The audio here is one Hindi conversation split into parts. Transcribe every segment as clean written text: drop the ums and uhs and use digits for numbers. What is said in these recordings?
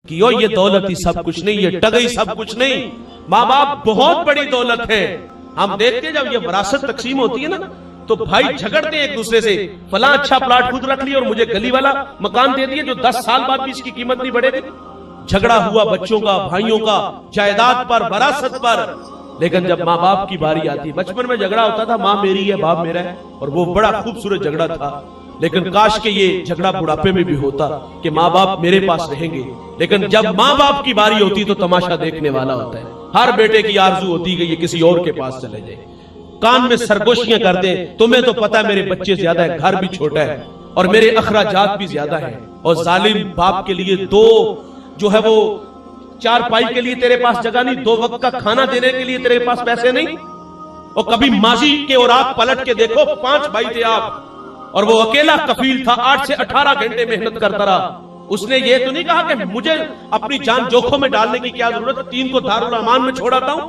कि यो ये दौलत ही सब कुछ नहीं, ये टगई सब कुछ नहीं। माँ बाप बहुत बड़ी दौलत है। हम देखते हैं जब ये विरासत तकसीम होती है ना, तो भाई झगड़ते हैं एक दूसरे से, फला अच्छा प्लाट खुद रख लिया और मुझे गली वाला मकान दे दिया जो 10 साल बाद भी इसकी कीमत नहीं बढ़ेगी। झगड़ा हुआ बच्चों का, भाइयों का, जायदाद पर, विरासत पर। लेकिन जब माँ बाप की बारी आती, बचपन में झगड़ा होता था, माँ मेरी है बाप मेरा है, और वो बड़ा खूबसूरत झगड़ा था। लेकिन काश के ये झगड़ा बुढ़ापे में भी होता कि माँ बाप मेरे पास रहेंगे। लेकिन जब माँ बाप की बारी होती तो तमाशा देखने वाला होता है। हर बेटे की आरजू होती है कि ये किसी और के पास चले जाए, कान में सरगोशियां कर दे। तुम्हें तो पता है मेरे बच्चे ज्यादा है, घर भी छोटा है और मेरे अखराजात भी ज्यादा है। और जालिम बाप के लिए दो जो है वो चार पाई के लिए तेरे पास जगह नहीं, 2 वक्त का खाना देने के लिए तेरे पास पैसे नहीं। और कभी माजी के और आप पलट के देखो, 5 भाई थे आप और वो अकेला कफील था, 8 से 18 घंटे मेहनत करता रहा। उसने ये तो नहीं कहा कि मुझे अपनी जान जोखों में डालने की क्या जरूरत है, 3 को दारुल अमान में छोड़ाता हूं।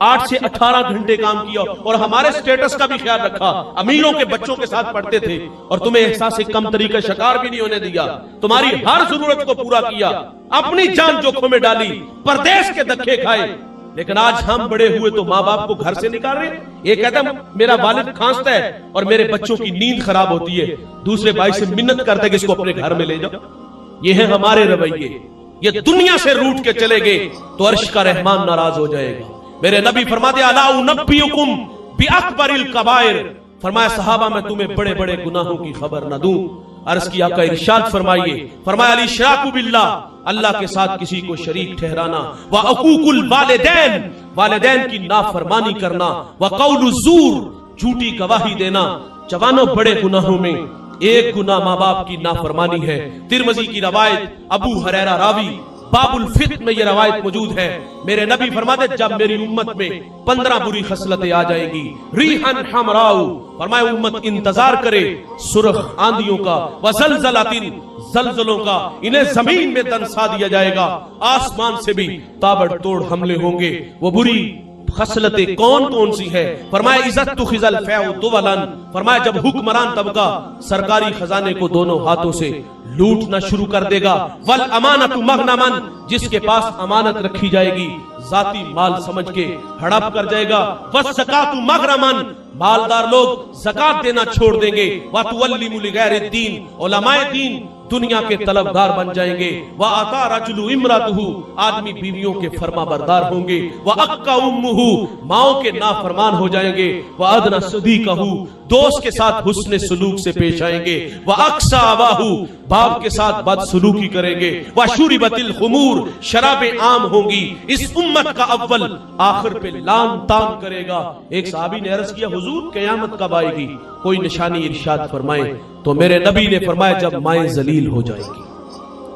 8 से 18 घंटे काम किया और हमारे स्टेटस का भी ख्याल रखा। अमीरों के बच्चों के साथ पढ़ते थे और तुम्हें एहसास कम तरीका शिकार भी नहीं होने दिया। तुम्हारी हर जरूरत को पूरा किया, अपनी जान जोखों में डाली, परदेश के धक्के खाए। लेकिन आज हम बड़े हुए तो माँ बाप को घर से निकाल रहे। एक कहता मेरा वालिद खांसता है और मेरे बच्चों की नींद खराब होती है, दूसरे भाई से मिन्नत करते कि इसको अपने घर में ले जाओ। ये है हमारे रवैये। ये दुनिया से रूठ के चले गए तो अर्श का रहमान नाराज हो जाएगा। मेरे नबी फरमाते अला उनब्बिउकुम बिअकबरिल कबाइर, फरमाया सहाबा मैं तुम्हें बड़े बड़े गुनाहों की खबर न दूं। अर्ज किया का इरशाद फरमाइए, फरमाया अल इशराकु बिल्लाह, अल्लाह के साथ किसी को शरीक ठहराना, व अकूकुल वालिदैन, वालिदैन की नाफरमानी करना, व कौलु ज़ूर, झूठी गवाही देना। जवानों बड़े गुनाहों में एक गुनाह माँ बाप की नाफरमानी है। तिरमिज़ी की रवायत, अबू हुरैरा रावी, बाबुल फित्न में यह रवायत मौजूद है। मेरे नबी फरमाते जब मेरी उम्मत में 15 बुरी खसलतें आ जाएंगी, रीहन हमराउ, फरमाया उम्मत इंतजार करे सुरख आंधियों का, व ज़लज़लातिन, ज़लज़लों का, इन्हें जमीन में दंसा दिया जाएगा, आसमान से भी ताबड़तोड़ हमले होंगे। वो बुरी खसलतें कौन कौन सी है? फरमाया इज़्ज़त तुखिज़ल फ़ैउ तुवलन, फरमाया जब हुक्मरान तबका सरकारी खजाने को दोनों हाथों से लूटना शुरू कर देगा। वल अमानतु मगनमन, जिसके पास अमानत रखी जाएगी जाती माल समझ के हड़प कर जाएगा। वज़्ज़कातु मगरमन, मालदार लोग ज़कात देना छोड़ देंगे। व तुवल्लिमु लिगैरिद्दीन, उलमाए दीन दुनिया के तलबगार बन जाएंगे। व अता रजुलु इमरातुहु, आदमी बीवियों के फरमा बरदार होंगे। व अक्का उम्मुहु, माओ के नाफरमान हो जाएंगे। व अदना सदीकहु, दोस्त के साथ हुस्न सुलूक से पेश आएंगे। व अक्सा अबाहु, बाप के साथ बदसलूकी करेंगे। व शुरिबतिल खुमूर, शराबें आम होंगी। इस उम्मत का अव्वल आखिर पे लान तान करेगा। एक सहाबी ने अर्ज किया हुजूर क़यामत कब आएगी, कोई निशानी इरशाद फरमाए। तो मेरे नबी ने फरमाया जब माएं जलील हो जाएगी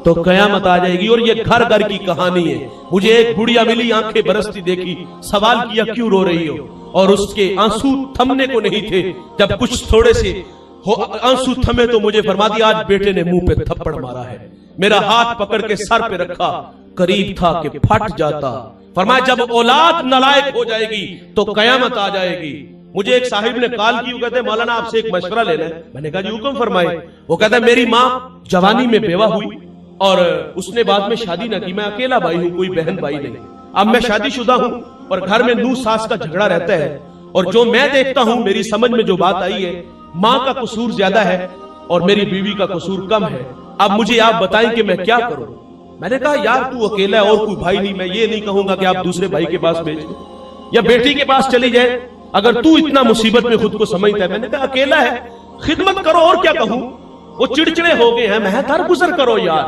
तो कयामत आ जाएगी। और ये घर घर की कहानी है। मुझे एक बुढ़िया मिली, आंखें बरसती देखी, सवाल किया क्यों रो रही हो, और उसके आंसू थमने को नहीं थे। जब कुछ थोड़े से आंसू थमे तो मुझे फरमा दिया आज बेटे ने मुंह पे थप्पड़ मारा है। मेरा हाथ पकड़ के सर पे रखा, करीब था कि फट जाता। फरमाया जब औलाद नालायक हो जाएगी तो कयामत आ जाएगी। मुझे एक साहिब ने कॉल की, वो कहते हैं मौलाना आपसे एक मशवरा लेना है। मैंने कहा जी हुक्म फरमाए। वो कहता है मेरी माँ जवानी में बेवा हुई और उसने बाद में शादी ना की, मैं अकेला भाई हूँ, कोई बहन भाई नहीं। अब मैं शादीशुदा हूँ और घर में नूह सास का झगड़ा रहता है। और जो मैं देखता हूँ, मेरी समझ में जो बात आई है, माँ का कसूर ज्यादा है और मेरी बीवी का कसूर कम है। अब मुझे आप बताएं कि मैं क्या करूं। मैंने कहा यार तू अकेला है और कोई भाई नहीं, मैं ये नहीं कहूंगा कि आप दूसरे भाई के पास भेज दो या बेटी के पास चली जाए, अगर तू इतना मुसीबत में खुद को समझता है। मैंने कहा अकेला है, खिदमत करो और क्या कहूं। वो चिड़चिड़े हो गए हैं, मैं दर गुजर करो यार।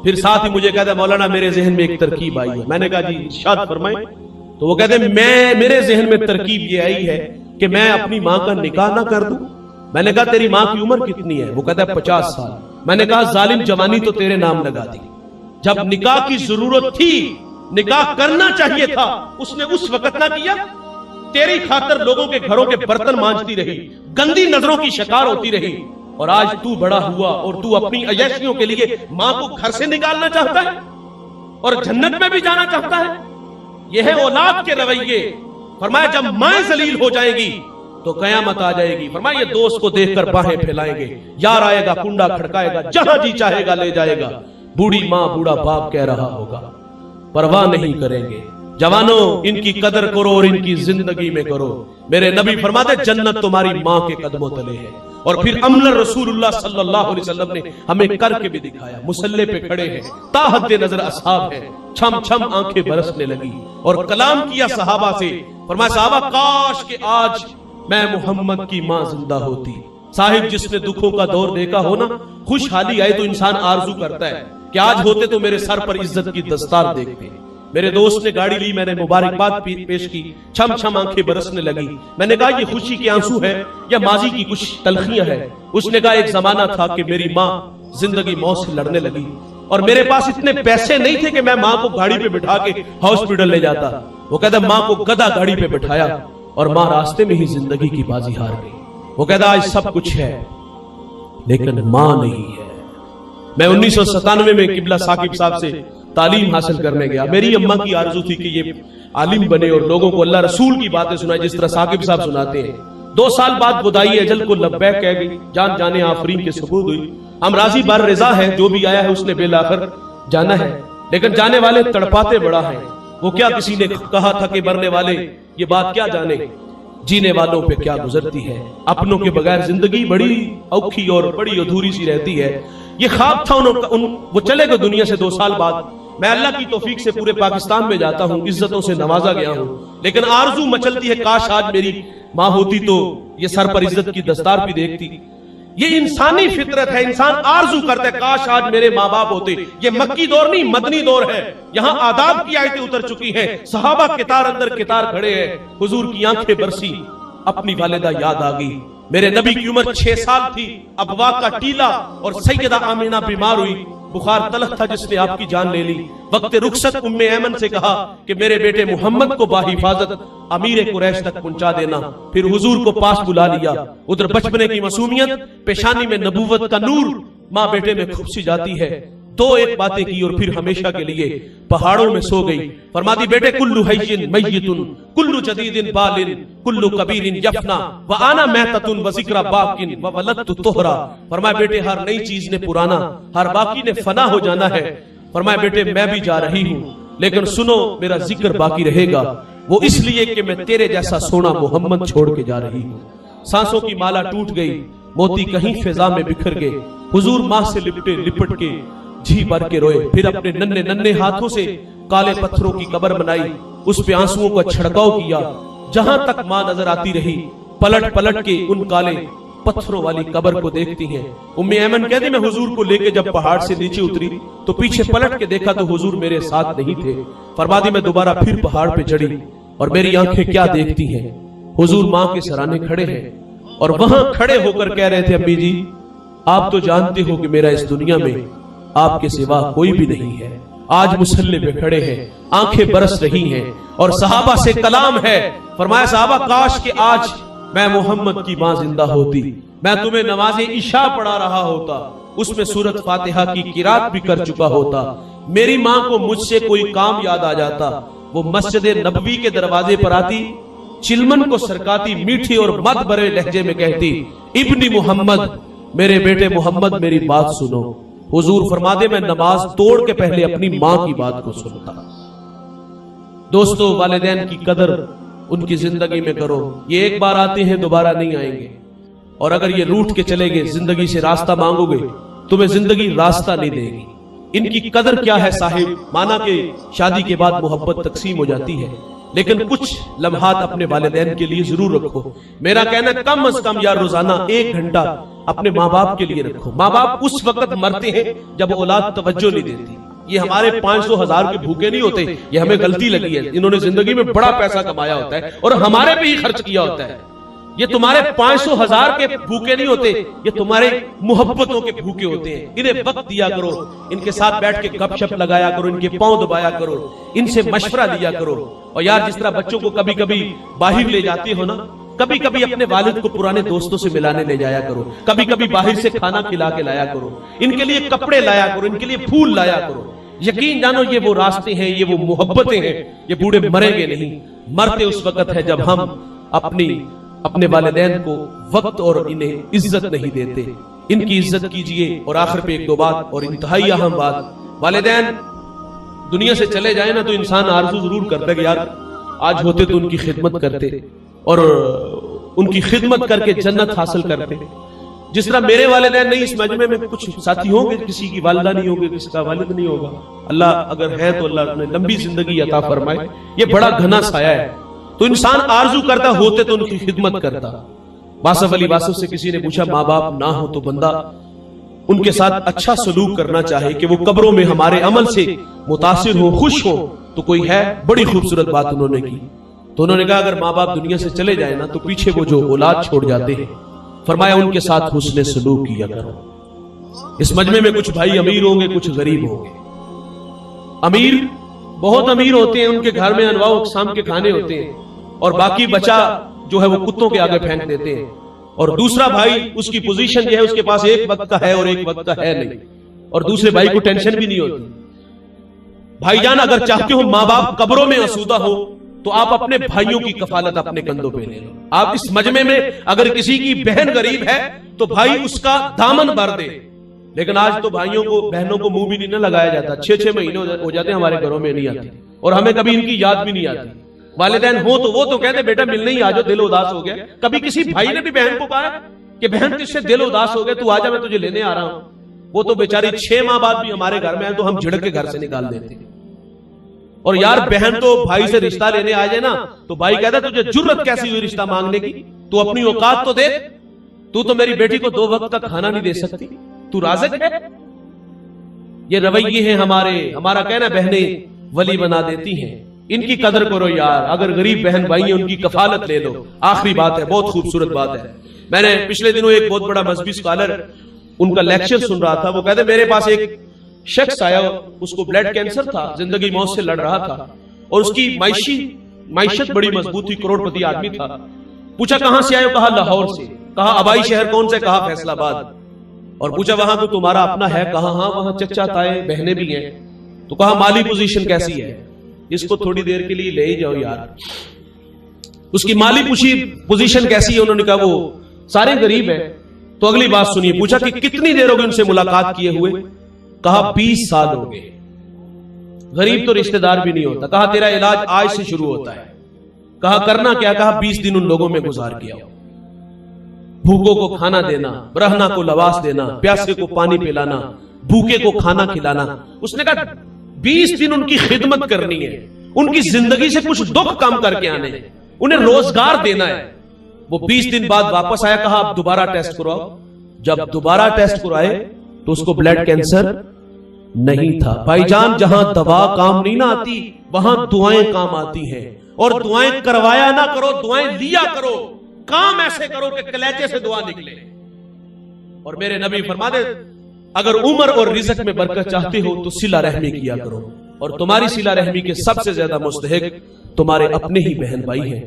फिर साथ ही मुझे कहता मौलाना मेरे जहन में एक तरकीब आई है। मैंने कहा जी इरशाद फरमाएं। तो वो कहते मेरे जहन में तरकीब ये आई है कि मैं अपनी माँ का निकाह ना कर दूं। मैंने कहा तेरी माँ की उम्र कितनी है? वो कहता है 50 साल। मैंने कहा जालिम जवानी तो तेरे नाम लगा दी। जब निकाह की जरूरत थी, निकाह करना चाहिए था, उसने उस वक्त ना किया। तेरी खातर लोगों के घरों के बर्तन मांजती रही, गंदी नजरों की शिकार होती रही। और आज तू बड़ा हुआ और तू अपनी अय्याशियों के लिए माँ को घर से निकालना चाहता है और जन्नत में भी जाना चाहता है। यह है औलाद के रवैये। फरमाया जब माएं जलील हो जाएगी तो कयामत आ जाएगी। फरमाया ये दोस्त को देखकर बाहें फैलाएंगे, यार आएगा कुंडा खड़काएगा, जहां जी चाहेगा ले जाएगा। बूढ़ी माँ बूढ़ा बाप कह रहा होगा, परवाह नहीं करेंगे। जवानों, इनकी कदर करो और इनकी जिंदगी में करो। मेरे नबी फरमाते जन्नत तुम्हारी माँ के कदमों तले है। और फिर अमल रसूलुल्लाह सल्लल्लाहु अलैहि वसल्लम ने हमें करके भी दिखाया। मुसल्ले पे खड़े हैं, ताहत नजर असहाब है, छम छम आंखें बरसने लगी और कलाम किया सहाबा से। फरमाया सहाबा, काश के आज मैं मोहम्मद की माँ जिंदा होती। साहिब, जिसने दुखों का दौर देखा हो ना, खुशहाली आए तो इंसान आरजू करता है कि आज होते तो मेरे सर पर इज्जत की दस्तार देखते। मेरे दोस्त ने गाड़ी ली, मैंने मुबारकबाद पेश की, छम छम आंखें बरसने लगी। मैंने कहा ये खुशी के आंसू है या माजी की कुछ तलखियां है? उसने कहा एक जमाना था कि मेरी माँ जिंदगी मौत से लड़ने लगी और मेरे पास इतने पैसे नहीं थे कि मैं माँ को गाड़ी पे बिठा के हॉस्पिटल ले जाता। वो कहता माँ को गधा गाड़ी पे बिठाया और माँ रास्ते में ही जिंदगी की बाजी हार गई। वो कहता आज सब कुछ है लेकिन माँ नहीं है। मैं 1997 में किबला साकिब साहब से तालीम हासिल करने गया। मेरी अम्मा की आरज़ू थी कि ये आलिम बने और लोगों को अल्लाह रसूल की बातें सुनाए जिस तरह साकिब साहब सुनाते हैं। 2 साल बाद बुदाई अजल को लब्बैक कह गई, जान जाने आफरीन के सबूत हुई। हम राजी बार रिजा है, जो भी आया है उसने बेलाखर जाना है, लेकिन जाने वाले तड़पाते बड़ा है। वो क्या किसी ने कहा था कि मरने वाले ये बात क्या जाने, जीने वालों पे क्या गुजरती है। अपनों के बगैर जिंदगी बड़ी औखी और बड़ी अधूरी सी रहती है। ये ख्वाब था वो चले गए दुनिया से 2 साल बाद। मैं अल्लाह की तौफीक से पूरे पाकिस्तान में जाता हूँ, इज्जतों से नवाजा गया हूँ, लेकिन आरजू मचलती है काश आज मेरी माँ होती तो ये सर पर इज्जत की दस्तार भी देखती। ये इंसानी फितरत है, इंसान आरजू करता है काश आज मेरे माँ बाप होते। ये मक्की दौर नहीं, मदनी दौर है। यहाँ आदाब की आयतें उतर चुकी हैं, सहाबा कितार अंदर कितार खड़े हैं। हुजूर की आंखें बरसी, अपनी वालिदा याद आ गई। मेरे नबी की उम्र 6 साल थी, अबवा का टीला और सैयदा आमिना बीमार हुई। बुखार तलख था जिसने आपकी जान ले ली। वक्त रुखसत उम्मे ऐमन से कहा कि मेरे बेटे मोहम्मद को बाहिफाजत अमीर कुरैश तक पहुंचा देना। फिर हुजूर को पास बुला लिया। उधर बचपने की मासूमियत, पेशानी में नबूवत का नूर माँ बेटे में खुबसी जाती है। 2-1 बातें की और फिर हमेशा के लिए पहाड़ों में सो गई। फरमाती बेटे कुल्लु हय्यिन मय्यितुन कुल्लु जदीदिन बालिन कुल्लु कबीरिन यफना व आना महततुन व ज़िक्रा बाकिन व वलदतु तोहरा। फरमाया बेटे हर नई चीज ने पुराना, हर बाकी ने फना हो जाना है। फरमाया बेटे मैं भी जा रही हूँ, लेकिन सुनो मेरा जिक्र बाकी रहेगा, वो इसलिए कि मैं तेरे जैसा सोना मोहम्मद छोड़ के जा रही हूँ। सांसों की माला टूट गई, मोती कहीं फिजा में बिखर गए। हुजूर माँ से लिपट के जी भर के रोए। फिर अपने नन्हे नन्हे हाथों से काले पत्थरों की कब्र बनाई, उस पे आंसुओं का छिड़काव किया। जहां तक माँ नजर आती रही, पलट पलट के उन काले पत्थरों वाली कब्र को देखती हैं। उम्मे ऐमन कहती मैं हुजूर को लेके जब पहाड़ से नीचे उतरी तो पीछे पलट के देखा तो हुजूर मेरे साथ नहीं थे। फरमाती मैं दोबारा फिर पहाड़ पे चढ़ी और मेरी आंखें क्या देखती हैं, हुजूर माँ के सराने खड़े हैं और वहां खड़े होकर कह रहे थे अम्मी जी आप तो जानते हो कि मेरा इस दुनिया में आपके सिवा कोई भी नहीं है। आज मुसल्ले पे खड़े हैं, आंखें बरस रही हैं और सहाबा से कलाम है। फरमाया सहाबा काश के आज मैं मोहम्मद की माँ जिंदा होती, मैं तुम्हें नमाज़े इशा पढ़ा रहा होता, उसमें सूरत फातिहा की किरात भी कर चुका होता। मेरी माँ को मुझसे कोई काम याद आ जाता, वो मस्जिद नबवी के दरवाजे पर आती, चिलमन को सरकाती, मीठी और मद भरे लहजे में कहती इब्नी मोहम्मद, मेरे बेटे मोहम्मद मेरी बात सुनो। हुजूर फरमाते मैं नमाज तोड़ के पहले अपनी माँ की बात को सुनता। दोस्तों वालिदैन की कदर उनकी जिंदगी में करो। ये एक बार आते हैं दोबारा नहीं आएंगे, और अगर ये रूठ के चले गए, जिंदगी से रास्ता मांगोगे, तुम्हें जिंदगी रास्ता नहीं देगी। इनकी कदर क्या है साहिब? माना कि शादी के बाद मोहब्बत तकसीम हो जाती है, लेकिन कुछ लम्हात अपने वालिदैन के लिए जरूर रखो। मेरा कहना कम अज कम यार रोजाना 1 घंटा अपने माँ बाप के लिए रखो। माँ बाप उस वक्त मरते हैं जब औलाद तवज्जो नहीं देती। ये हमारे 500,000 के भूखे नहीं होते, ये हमें गलती लगी है। इन्होंने जिंदगी में बड़ा पैसा कमाया होता है और हमारे पे ही खर्च किया होता है। ये तुम्हारे 500,000 के भूखे नहीं होते, ये तुम्हारे मोहब्बतों के भूखे होते हैं। इन्हें वक्त दिया करो, इनके साथ बैठ के गपशप लगाया करो, इनके पांव दबाया करो, इनसे मशवरा लिया करो। और यार जिस तरह बच्चों को कभी कभी बाहर ले जाती हो ना, कभी कभी अपने वालिद को पुराने दोस्तों से मिलाने ले जाया करो, कभी कभी बाहर से खाना खिला के लाया करो, इनके लिए कपड़े लाया करो, इनके लिए फूल लाया करो। यकीन जानो ये वो रास्ते हैं, ये वो मोहब्बतें हैं। ये बूढ़े मरेंगे नहीं, मरते उस वक्त है जब हम अपने वालिदैन को वक्त और इन्हें इज्जत नहीं देते। इनकी इज्जत कीजिए। और आखिर पे एक दो बात और इंतहाई अहम बात, वालिदैन दुनिया से चले जाए ना तो इंसान आरज़ू जरूर करता है कि यार आज होते तो उनकी खिदमत करते और उनकी खिदमत करके जन्नत हासिल करते। जिस तरह मेरे वालिदैन नहीं, इस मजमे में कुछ साथी होंगे, किसी की वालिदा नहीं होगी, किसी का वालिद नहीं होगा। अल्लाह अगर है तो अल्लाह ने लंबी जिंदगी अता फरमाए। ये बड़ा घना साया है, तो इंसान आरजू करता होते तो उनकी खिदमत करता। वासफ अली वासफ से किसी ने पूछा, माँ बाप ना हो तो बंदा उनके साथ अच्छा सलूक करना चाहे कि वो कब्रों में हमारे अमल से मुतासिर हो, खुश हो, तो कोई है? बड़ी खूबसूरत बात उन्होंने की। तो उन्होंने कहा अगर माँ बाप दुनिया से चले जाए ना तो पीछे वो जो औलाद छोड़ जाते हैं, फरमाया उनके साथ हुस्ने सलूक किया करो। इस मजमे में कुछ भाई अमीर होंगे, कुछ गरीब होंगे। अमीर बहुत अमीर होते हैं, उनके घर में अनवाओ अक़साम के खाने होते हैं, और बाकी बचा जो है वो कुत्तों के आगे फेंक देते हैं। और दूसरा भाई उसकी पोजीशन ये है, उसके पास एक वक्त का है और एक वक्त का है नहीं, और दूसरे भाई को टेंशन भी नहीं होती। भाईजान अगर चाहते हो माँ बाप कब्रों में आसूदा हो तो आप अपने भाइयों की कफालत अपने कंधों पे ले लो। आप इस मजमे में अगर किसी की बहन गरीब है तो भाई उसका दामन भर दे। लेकिन आज तो भाइयों को बहनों को मुंह भी नहीं ना लगाया जाता, 6-6 महीने हो जाते हैं हमारे घरों में नहीं आती, और हमें कभी इनकी याद भी नहीं आती। वालिदैन हो तो वो तो कहते बेटा मिलने ही आ जाओ, दिल उदास हो गया। कभी किसी भाई ने भी बहन को कहा कि बहन तुझसे दिल उदास हो गया, तू आजा मैं तुझे लेने आ रहा हूं? वो तो बेचारी 6 माह बाद भी हमारे घर में आए तो हम झिड़क के घर से निकाल देते। और यार बहन तो भाई से रिश्ता लेने आ जाए ना तो भाई कहता तुझे जुर्रत कैसी हुई रिश्ता मांगने की, तू अपनी औकात तो देख, तू तो मेरी बेटी को 2 वक्त का खाना नहीं दे सकती, तू राज़िक है? ये रवैये हैं हमारे। हमारा कहना बहनें वली बना देती हैं, इनकी कदर करो यार। अगर गरीब बहन भाई है उनकी कफालत ले लो। आखिरी बात है, बहुत खूबसूरत बात है। मैंने पिछले दिनों एक बहुत बड़ा मजहबी स्कॉलर उनका लेक्चर सुन रहा था। वो कहते मेरे पास एक शख्स आया, उसको ब्लड कैंसर था, जिंदगी मौत से लड़ रहा था, और उसकी माइशत बड़ी मजबूत थी, करोड़पति आदमी था। पूछा कहां से आए? कहा लाहौर से। कहा आबाई शहर कौन से? कहा फैसलाबाद। और पूछा वहां तो तुम्हारा अपना है? कहा हाँ वहां चचा ताए बहनें भी हैं। तो कहा माली पोजीशन कैसी है? इसको थोड़ी देर के लिए ले ही जाओ यार। उसकी माली पोजीशन कैसी है? उन्होंने कहा वो सारे गरीब है। तो अगली बात सुनिए, पूछा कि कितनी देर हो गई उनसे मुलाकात किए हुए? कहा 20 साल हो गए। गरीब तो रिश्तेदार भी नहीं होता। कहा तेरा इलाज आज से शुरू होता है। कहा करना क्या? कहा 20 दिन उन लोगों में गुजार किया, भूखों को खाना देना, ब्रहना को लबास देना, प्यासे को पानी पिलाना, भूखे को खाना खिलाना। उसने कहा 20 दिन उनकी खिदमत करनी है, उनकी जिंदगी से कुछ दुख कम करके आने हैं, उन्हें रोजगार देना है। वो 20 दिन बाद वापस आया। कहा अब दोबारा टेस्ट करवाओ। जब दोबारा टेस्ट करवाए तो उसको ब्लड कैंसर नहीं था। भाईजान जहां दवा काम नहीं ना आती वहां दुआएं काम आती हैं। और दुआएं करवाया ना करो, दुआएं लिया करो। काम ऐसे करो कि कलेजे से दुआ निकले। और मेरे नबी फरमा दे अगर उम्र और रिज़्क में बरकत चाहते हो तो सिला रहमी किया करो। और तुम्हारी सिला रहमी के सबसे ज्यादा मुस्तहिक तुम्हारे अपने ही बहन भाई हैं।